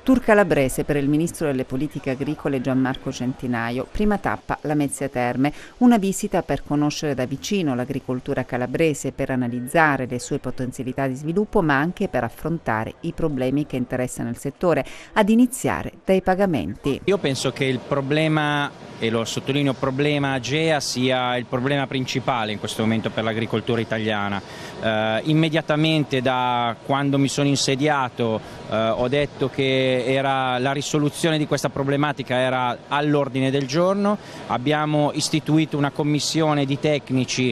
Tour calabrese per il ministro delle politiche agricole Gianmarco Centinaio. Prima tappa Lamezia Terme, una visita per conoscere da vicino l'agricoltura calabrese, per analizzare le sue potenzialità di sviluppo, ma anche per affrontare i problemi che interessano il settore, ad iniziare dai pagamenti. Io penso che il problema, e lo sottolineo problema AGEA, sia il problema principale in questo momento per l'agricoltura italiana. Immediatamente da quando mi sono insediato ho detto che la risoluzione di questa problematica era all'ordine del giorno. Abbiamo istituito una commissione di tecnici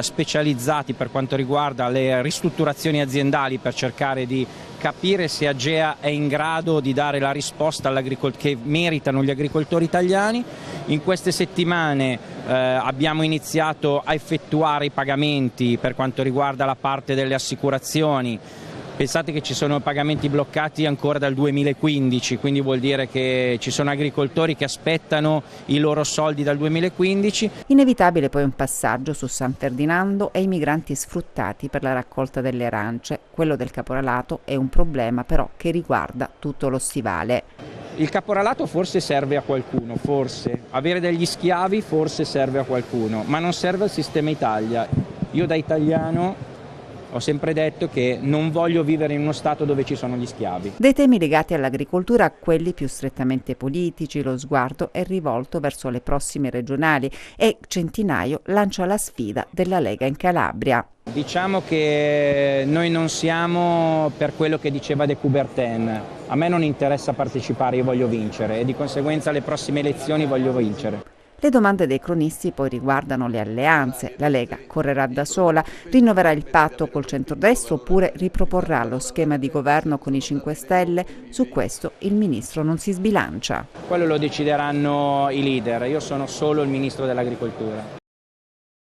specializzati per quanto riguarda le ristrutturazioni aziendali, per cercare di capire se AGEA è in grado di dare la risposta che meritano gli agricoltori italiani. In queste settimane abbiamo iniziato a effettuare i pagamenti per quanto riguarda la parte delle assicurazioni. Pensate che ci sono pagamenti bloccati ancora dal 2015, quindi vuol dire che ci sono agricoltori che aspettano i loro soldi dal 2015. Inevitabile poi un passaggio su San Ferdinando e i migranti sfruttati per la raccolta delle arance. Quello del caporalato è un problema però che riguarda tutto lo stivale. Il caporalato forse serve a qualcuno, forse. Avere degli schiavi forse serve a qualcuno, ma non serve al sistema Italia. Io da italiano ho sempre detto che non voglio vivere in uno Stato dove ci sono gli schiavi. Dei temi legati all'agricoltura a quelli più strettamente politici, lo sguardo è rivolto verso le prossime regionali e Centinaio lancia la sfida della Lega in Calabria. Diciamo che noi non siamo per quello che diceva De Coubertin. A me non interessa partecipare, io voglio vincere e di conseguenza alle prossime elezioni voglio vincere. Le domande dei cronisti poi riguardano le alleanze. La Lega correrà da sola, rinnoverà il patto col centrodestra oppure riproporrà lo schema di governo con i 5 Stelle? Su questo il ministro non si sbilancia. Quello lo decideranno i leader, io sono solo il ministro dell'agricoltura.